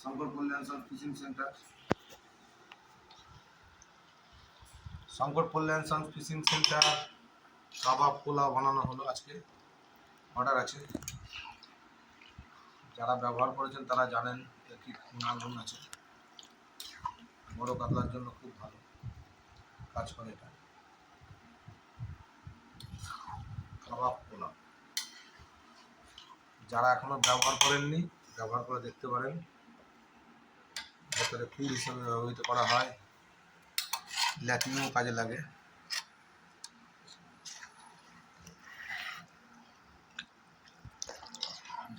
শঙ্কর কল্যাণ sons fishing centre. Shankar কল্যাণ sons fishing centre কাবাব পোলাও বানানো হলো আজকে, অর্ডার আছে। যারা ব্যবহার করেছেন তারা জানেন এর কি গুণাগুণ আছে। বড় কাতলার জন্য খুব ভালো কাজ করে এটা। কাবাব পোলাও যারা এখনো ব্যবহার করেননি ব্যবহার করে দেখতে পারেন। ভেতরে ফুল হিসেবে ব্যবহৃত করা হয়, ল্যাটিনও কাজে লাগে।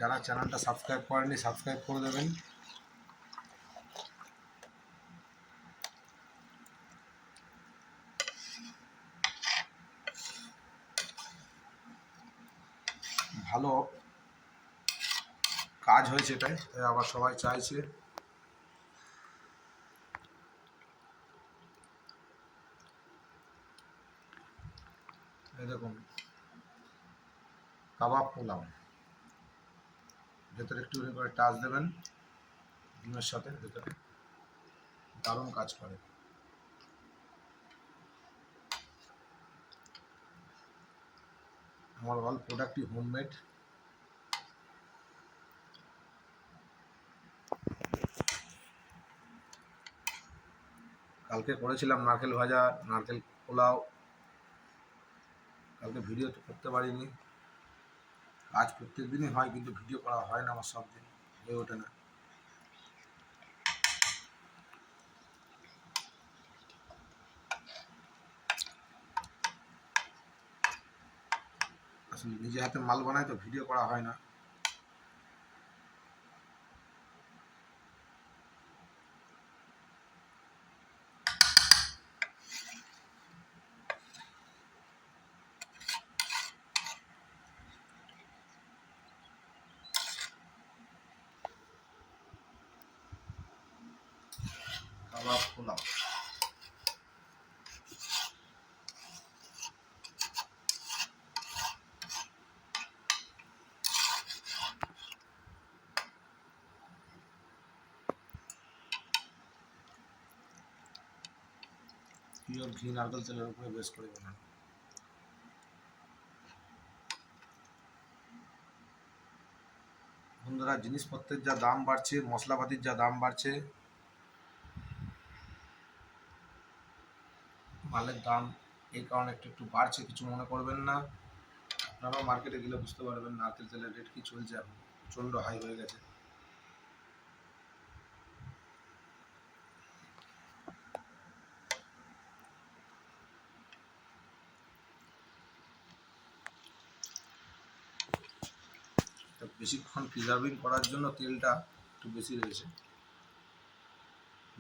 যারা চ্যানেলটা সাবস্ক্রাইব করেননি সাবস্ক্রাইব করে দেবেন। ভালো কাজ হয়েছে এটাই, তাই আবার সবাই চাইছে। এই দেখুন কাবাব পোলাও, ভেতরে একটু করে টাচ দেবেন ডিমের সাথে, ভেতরে দারুণ কাজ করে। আমার অল প্রোডাক্টই হোমমেড। কালকে করেছিলাম নারকেল ভাজা, নারকেল পোলাও, কালকে ভিডিও তো করতে পারিনি। আজ প্রত্যেক দিনই হয় কিন্তু ভিডিও করা হয় না, আমার সব দিন হয়ে ওঠে না। আসলে নিজে হাতে মাল বানায় তো ভিডিও করা হয় না। কাবাব পোলাও পিওর ঘি নারকেল তেলের উপরে বেশ করে বানানো। বন্ধুরা, জিনিসপত্রের যা দাম বাড়ছে, মশলাপাতির যা দাম বাড়ছে, মালের দাম এই কারণে একটু একটু বাড়ছে, কিছু মনে করবেন না। আপনারাও মার্কেটে গেলে বুঝতে পারবেন নারকেল তেলের রেট কি চলছে, এখন প্রচণ্ড হাই হয়ে গেছে। বেশিক্ষণ প্রিজার্ভিং করার জন্য তেলটা একটু বেশি রয়েছে,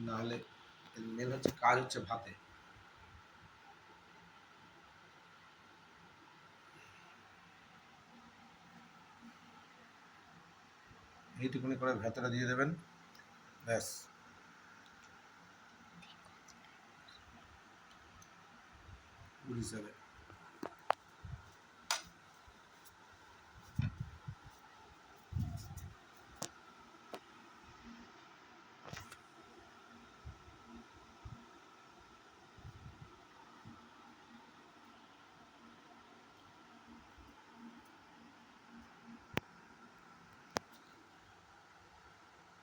নাহলে মেন হচ্ছে কাজ হচ্ছে ভাতে। এইটুকুনি করে ভেতরে দিয়ে দেবেন, ব্যাস। হিসেবে